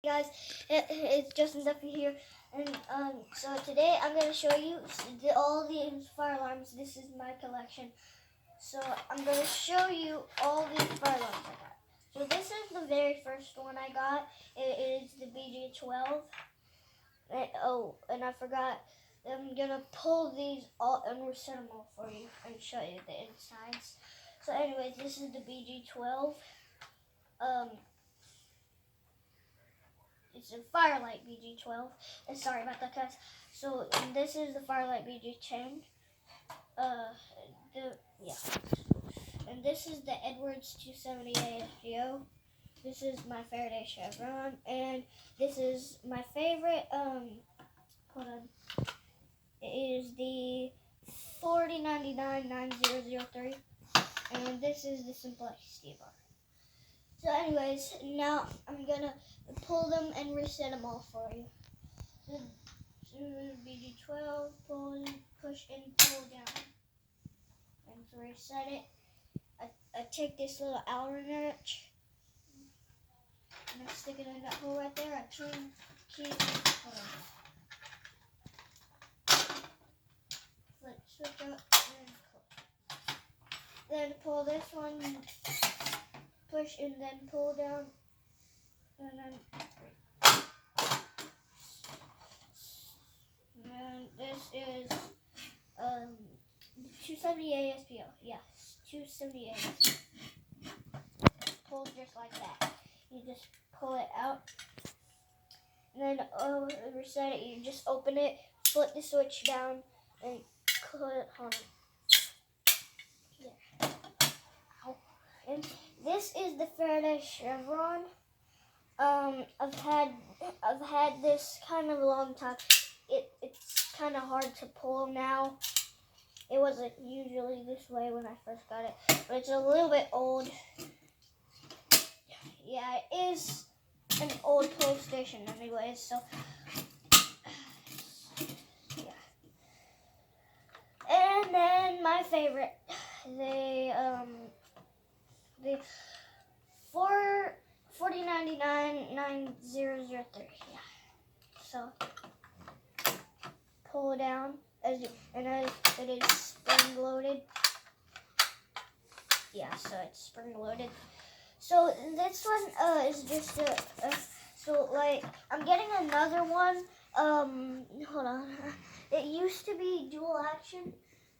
Guys, it's Justin Duffy here, and so today I'm gonna show you all the fire alarms. This is my collection, so I'm gonna show you all these fire alarms I got. So this is the very first one I got. It is the BG12. And I forgot. I'm gonna pull these all and reset them all for you and show you the insides. So, anyways, this is the BG12. It's a Firelight BG12. And sorry about that, guys. So this is the Firelight BG10. And this is the Edwards 270 ASGO. This is my Faraday Chevron, and this is my favorite. Hold on. It is the 4099-9003, and this is the Simplicity bar. So anyways, now I'm gonna pull them and reset them all for you. So BG12, pull in, push in, pull down. And to reset it, I take this little Allen wrench and I stick it in that hole right there. I turn the key, hold on. Flip, switch up, and close. Then pull this one, push and then pull down, and this is 270 ASPO. Yes, 270 ASPO. Pull just like that. You just pull it out, and then reset it. You just open it, flip the switch down, and hold on. There. Ow. And this is the Faraday Chevron. I've had this kind of a long time. It's kind of hard to pull now. It wasn't usually this way when I first got it, but it's a little bit old. Yeah, it is an old PlayStation anyways, so yeah. And then my favorite, the 4099-9003. Yeah. So pull it down it is spring loaded. Yeah, so it's spring loaded. So this one is just so like I'm getting another one. Hold on. It used to be dual action.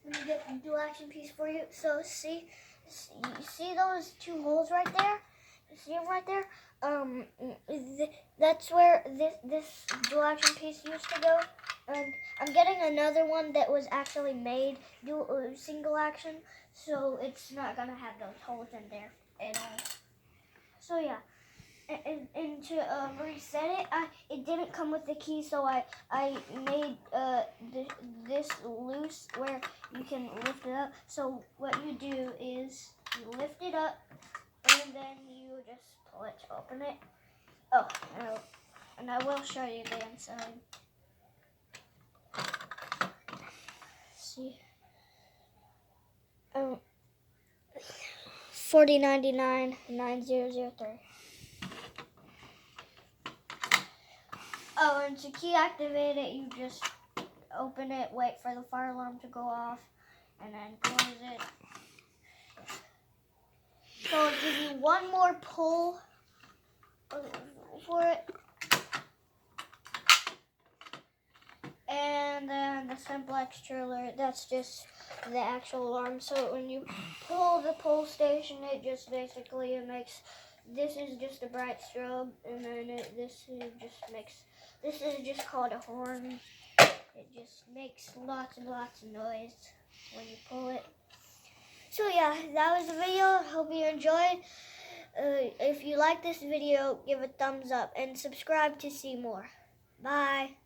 Let me get a dual action piece for you. So see those two holes right there? You see them right there? That's where this dual action piece used to go. And I'm getting another one that was actually made single action, so it's not gonna have those holes in there at all. So yeah, and to reset it, it didn't come with the key, so I made this loose where you can lift it up. So what you do is you lift it up, and then you just pull it to open it. Oh, and I will show you the inside. See. 4099-9003. Oh, and to key activate it, you just open it, wait for the fire alarm to go off, and then close it. So I'll give you one more pull for it. And then the simplex trailer, that's just the actual alarm. So when you pull the pull station, it just basically makes, this is just a bright strobe, and then this is just called a horn. It just makes lots and lots of noise when you pull it. So yeah, that was the video. Hope you enjoyed. If you like this video, give a thumbs up and subscribe to see more. Bye.